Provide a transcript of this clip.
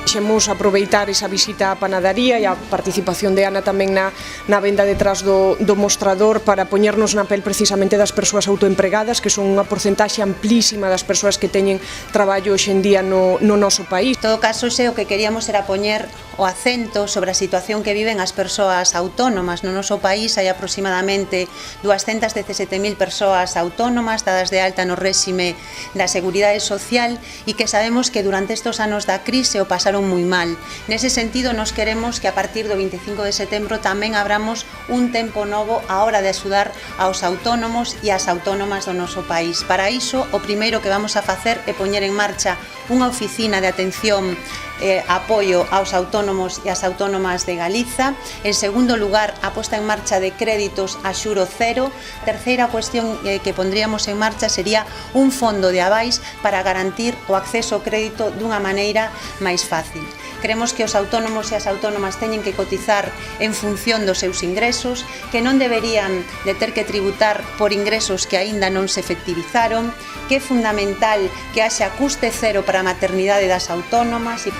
Quixemos aproveitar esa visita á panadería e a participación de Ana tamén na venda detrás do mostrador para poñernos na pel precisamente das persoas autoempregadas, que son unha porcentaxe amplísima das persoas que teñen traballo hoxe en día no noso país. En todo caso, o que queríamos era poñer o acento sobre a situación que viven as persoas autónomas. No noso país hai aproximadamente 217.000 persoas autónomas dadas de alta no réxime da Seguridade Social e que sabemos que durante estes anos da crise o pasaron moi mal. Nese sentido, nos queremos que a partir do 25 de setembro tamén abramos un tempo novo á hora de axudar aos autónomos e ás autónomas do noso país. Para iso, o primeiro que vamos a facer é poñer en marcha unha oficina de atención apoio aos autónomos e ás autónomas de Galiza. En segundo lugar, a posta en marcha de créditos a xuro cero. Terceira cuestión que pondríamos en marcha sería un fondo de avais para garantir o acceso ao crédito dunha maneira máis fácil. Creemos que os autónomos e as autónomas teñen que cotizar en función dos seus ingresos, que non deberían de ter que tributar por ingresos que aínda non se efectivizaron, que é fundamental que haxa custe cero para a maternidade das autónomas e